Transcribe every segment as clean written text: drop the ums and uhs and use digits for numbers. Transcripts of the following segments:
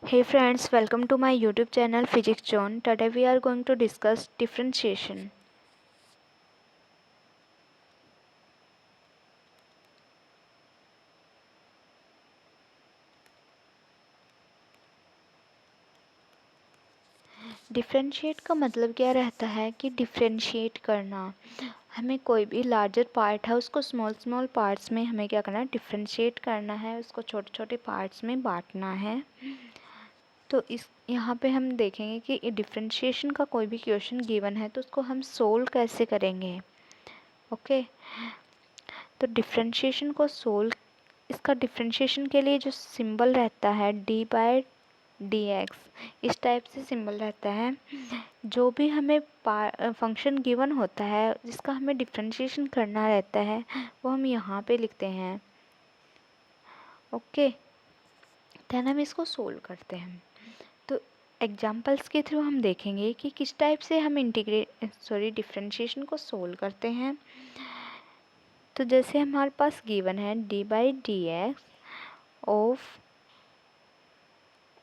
Hey friends, welcome to my YouTube channel Physics Zone. Today we are going to discuss differentiation. Differentiate का मतलब क्या रहता है कि डिफरेंशिएट करना। हमें कोई भी लार्जर पार्ट है उसको स्मॉल स्मॉल पार्ट्स में हमें क्या करना है, डिफरेंशिएट करना है, उसको छोटे छोटे पार्ट्स में बांटना है। तो इस यहाँ पे हम देखेंगे कि डिफरेंशिएशन का कोई भी क्वेश्चन गिवन है तो उसको हम सोल्व कैसे करेंगे। ओके, तो डिफरेंशिएशन को सोल्व, इसका डिफरेंशिएशन के लिए जो सिंबल रहता है d/dx, इस टाइप से सिंबल रहता है। जो भी हमें फंक्शन गिवन होता है जिसका हमें डिफरेंशिएशन करना रहता है वो हम यहाँ पे लिखते हैं। ओके, देन हम इसको सोल्व करते हैं। तो एग्जांपल्स के थ्रू हम देखेंगे कि किस टाइप से हम डिफरेंशिएशन को सोल्व करते हैं। तो जैसे हमारे पास गिवन है d/dx ऑफ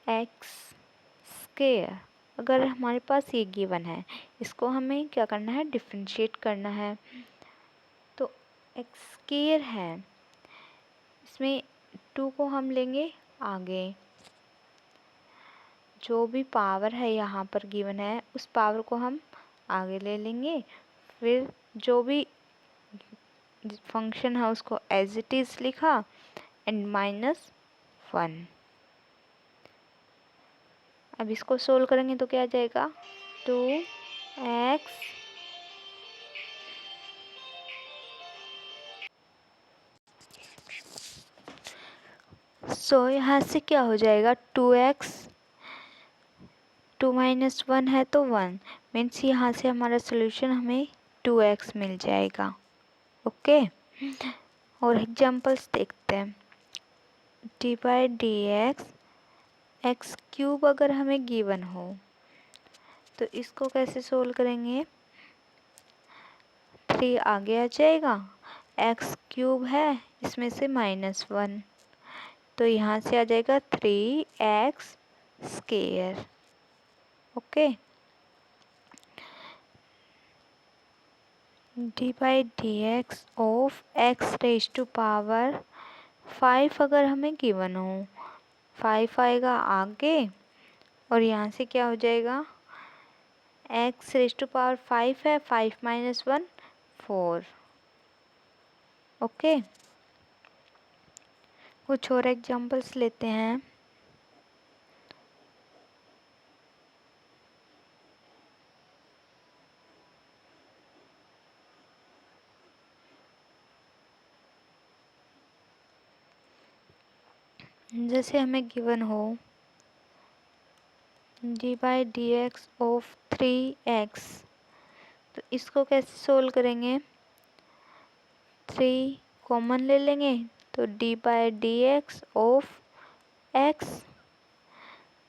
एक्स स्क्वायर। अगर हमारे पास ये गिवन है, इसको हमें क्या करना है, डिफरेंशिएट करना है। तो एक्स स्क्वायर है, इसमें 2 को हम लेंगे आगे। जो भी पावर है यहाँ पर गिवन है उस पावर को हम आगे ले लेंगे। फिर जो भी फंक्शन है उसको एज इट इज़ लिखा एंड -1। अब इसको सोल्व करेंगे तो क्या आ जाएगा, 2x सो यहाँ से क्या हो जाएगा, 2x, 2 - 1 है तो 1, मीन्स यहाँ से हमारा सोल्यूशन हमें 2x मिल जाएगा। ओके, और एग्जांपल्स देखते हैं। d/dx एक्स क्यूब अगर हमें गिवन हो तो इसको कैसे सोल्व करेंगे, 3 आगे आ जाएगा, एक्स क्यूब है इसमें से -1, तो यहाँ से आ जाएगा 3x square. Okay, d/dx of x⁻⁵ अगर हमें गिवन हो, 5 आएगा आगे और यहाँ से क्या हो जाएगा, x⁵ है, 5 - 1 4। ओके, कुछ और एग्जांपल्स लेते हैं। जैसे हमें गिवन हो d/dx ऑफ 3x, तो इसको कैसे सोल्व करेंगे, 3 कॉमन ले लेंगे तो d/dx ऑफ x,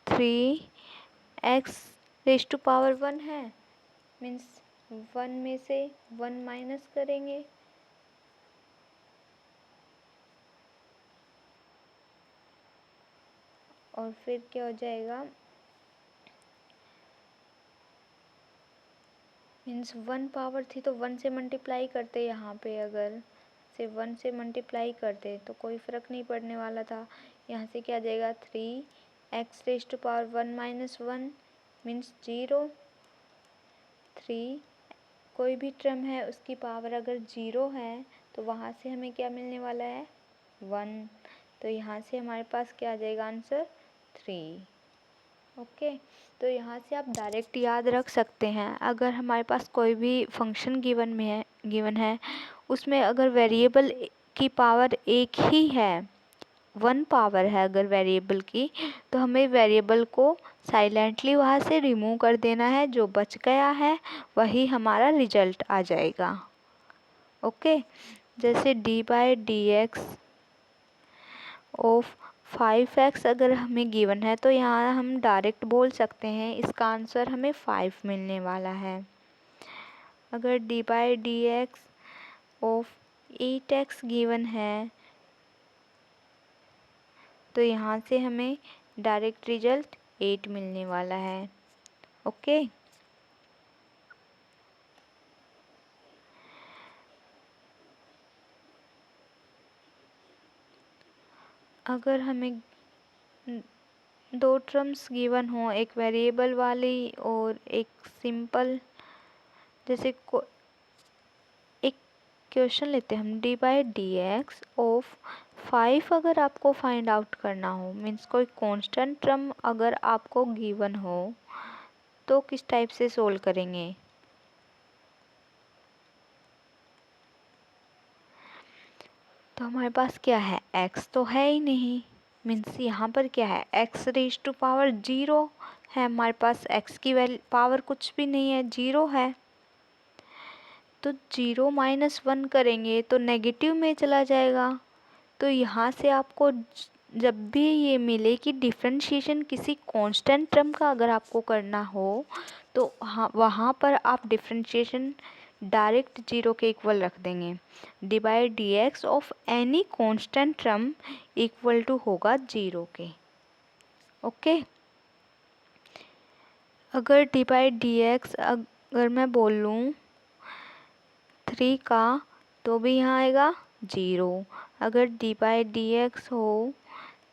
3x⁻1 है, मीन्स 1 में से 1 माइनस करेंगे और फिर क्या हो जाएगा, मीन्स 1 पावर थी तो 1 से मल्टीप्लाई करते, यहाँ पे अगर से 1 से मल्टीप्लाई करते तो कोई फ़र्क नहीं पड़ने वाला था। यहाँ से क्या आ जाएगा, 3x⁻1 - 1 मीन्स 0। 3 कोई भी टर्म है उसकी पावर अगर 0 है तो वहाँ से हमें क्या मिलने वाला है, 1। तो यहाँ से हमारे पास क्या आ जाएगा आंसर, 3। ओके, तो यहाँ से आप डायरेक्ट याद रख सकते हैं। अगर हमारे पास कोई भी फंक्शन गिवन है उसमें अगर वेरिएबल की पावर एक ही है, 1 पावर है अगर वेरिएबल की, तो हमें वेरिएबल को साइलेंटली वहाँ से रिमूव कर देना है। जो बच गया है वही हमारा रिजल्ट आ जाएगा। ओके, जैसे d/dx ऑफ 5x अगर हमें गिवन है तो यहाँ हम डायरेक्ट बोल सकते हैं इसका आंसर हमें 5 मिलने वाला है। अगर d/dx ऑफ 8x गिवन है तो यहाँ से हमें डायरेक्ट रिजल्ट 8 मिलने वाला है। ओके, अगर हमें दो टर्म्स गिवन हो, एक वेरिएबल वाली और एक सिंपल, जैसे एक क्वेश्चन लेते हैं हम, D by D X of 5 अगर आपको फाइंड आउट करना हो, मीन्स कोई कांस्टेंट टर्म अगर आपको गिवन हो तो किस टाइप से सोल्व करेंगे। तो हमारे पास क्या है, x तो है ही नहीं, मीन्स यहाँ पर क्या है, x रेज टू पावर 0 है, हमारे पास x की वैल्यू पावर कुछ भी नहीं है, 0 है। तो 0 माइनस 1 करेंगे तो नेगेटिव में चला जाएगा। तो यहाँ से आपको जब भी ये मिले कि डिफरेंशिएशन किसी कांस्टेंट टर्म का अगर आपको करना हो तो हाँ, वहाँ पर आप डिफरेंशिएशन डायरेक्ट 0 के इक्वल रख देंगे। D by D X of any constant term equal to होगा 0 के। ओके, अगर डी बाई डी एक्स अगर मैं बोल लूँ 3 का तो भी यहाँ आएगा 0। अगर डी बाई डी एक्स हो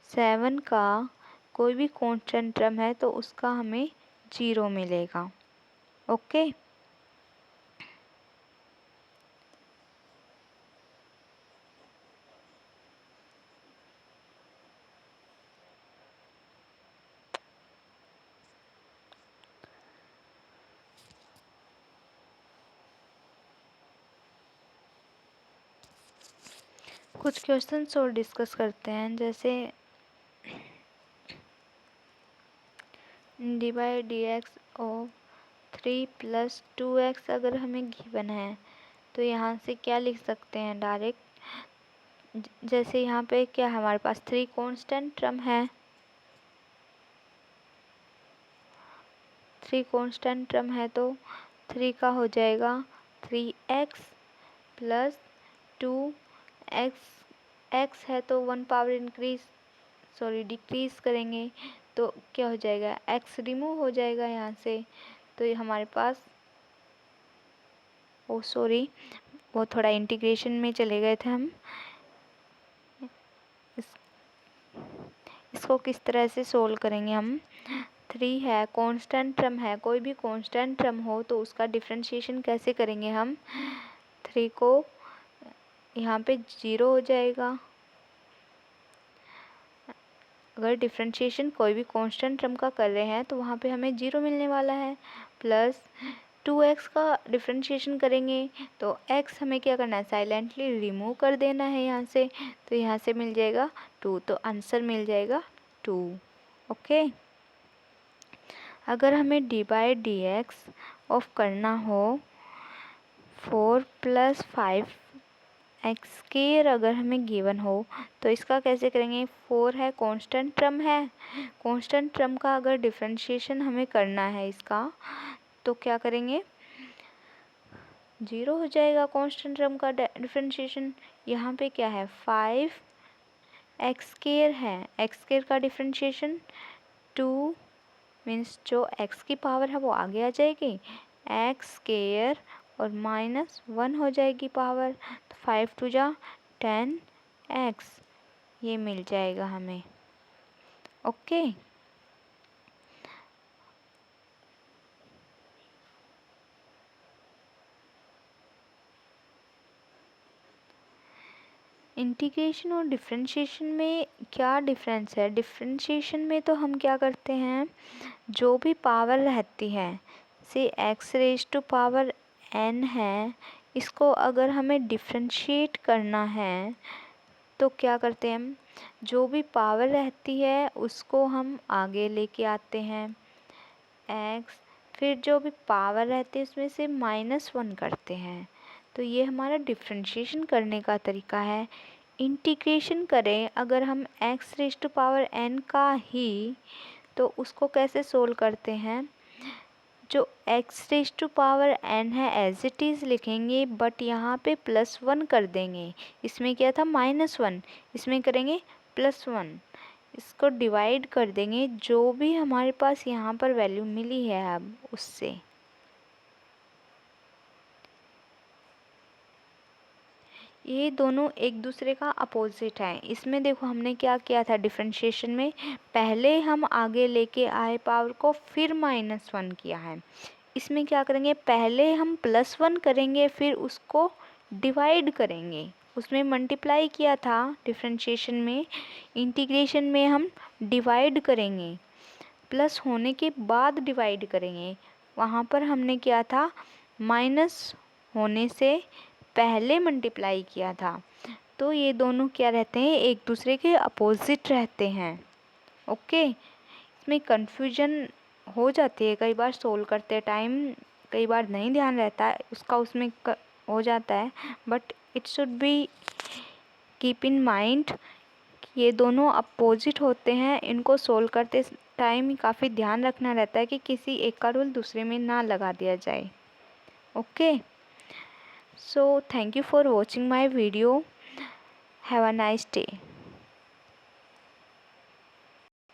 7 का कोई भी कांस्टेंट टर्म है तो उसका हमें 0 मिलेगा। ओके, कुछ क्वेश्चंस और डिस्कस करते हैं, जैसे D by D X of 3 plus 2x अगर हमें गिवन है तो यहाँ से क्या लिख सकते हैं डायरेक्ट, जैसे यहाँ पे क्या है, हमारे पास 3 कांस्टेंट टर्म है, 3 कांस्टेंट टर्म है तो 3 का हो जाएगा 3x प्लस 2x, x है तो 1 पावर डिक्रीज करेंगे तो क्या हो जाएगा, x रिमूव हो जाएगा यहाँ से। तो ये हमारे पास वो थोड़ा इंटीग्रेशन में चले गए थे हम। इसको किस तरह से सोल्व करेंगे हम, 3 है कांस्टेंट टर्म है, कोई भी कांस्टेंट टर्म हो तो उसका डिफरेंशिएशन कैसे करेंगे हम, 3 को यहाँ पे 0 हो जाएगा। अगर डिफरेंशिएशन कोई भी कांस्टेंट टर्म का कर रहे हैं तो वहाँ पे हमें 0 मिलने वाला है। प्लस 2x का डिफरेंशिएशन करेंगे तो x हमें क्या करना है, साइलेंटली रिमूव कर देना है यहाँ से, तो यहाँ से मिल जाएगा 2, तो आंसर मिल जाएगा 2। ओके, अगर हमें D by D X of करना हो 4 प्लस 5 एक्स स्क्वायर अगर हमें गिवन हो तो इसका कैसे करेंगे, 4 है कांस्टेंट टर्म है, कांस्टेंट टर्म का अगर डिफरेंशिएशन हमें करना है इसका तो क्या करेंगे, 0 हो जाएगा कांस्टेंट टर्म का डिफरेंशिएशन। यहाँ पे क्या है, 5 एक्स स्क्वायर है, एक्स स्क्वायर का डिफरेंशिएशन 2 मीन्स जो x की पावर है वो आगे आ जाएगी, एक्स स्क्वायर और माइनस 1 हो जाएगी पावर, तो 5 टू जा 10x ये मिल जाएगा हमें। ओके, इंटीग्रेशन और डिफरेंशिएशन में क्या डिफरेंस है, डिफरेंशिएशन में तो हम क्या करते हैं, जो भी पावर रहती है से x raise to power n है, इसको अगर हमें डिफरेंशिएट करना है तो क्या करते हैं हम, जो भी पावर रहती है उसको हम आगे लेके आते हैं x, फिर जो भी पावर रहती है उसमें से -1 करते हैं। तो ये हमारा डिफरेंशिएशन करने का तरीका है। इंटीग्रेशन करें अगर हम x raise to power n का ही, तो उसको कैसे सोल्व करते हैं, जो x raise to power n है एज इट इज़ लिखेंगे, बट यहाँ पे +1 कर देंगे। इसमें क्या था -1, इसमें करेंगे +1, इसको डिवाइड कर देंगे जो भी हमारे पास यहाँ पर वैल्यू मिली है अब उससे। ये दोनों एक दूसरे का अपोजिट है। इसमें देखो हमने क्या किया था डिफरेंशिएशन में, पहले हम आगे लेके आए पावर को, फिर -1 किया है। इसमें क्या करेंगे, पहले हम +1 करेंगे फिर उसको डिवाइड करेंगे। उसमें मल्टीप्लाई किया था डिफरेंशिएशन में, इंटीग्रेशन में हम डिवाइड करेंगे, प्लस होने के बाद डिवाइड करेंगे। वहाँ पर हमने किया था माइनस होने से पहले मल्टीप्लाई किया था। तो ये दोनों क्या रहते हैं, एक दूसरे के अपोजिट रहते हैं। ओके, इसमें कन्फ्यूजन हो जाती है कई बार सोल्व करते टाइम, कई बार नहीं ध्यान रहता है उसका, उसमें हो जाता है, but it should be keep in mind ये दोनों अपोजिट होते हैं। इनको सोल्व करते टाइम काफ़ी ध्यान रखना रहता है कि किसी एक का रूल दूसरे में ना लगा दिया जाए। Okay, so thank you for watching my video. Have a nice day.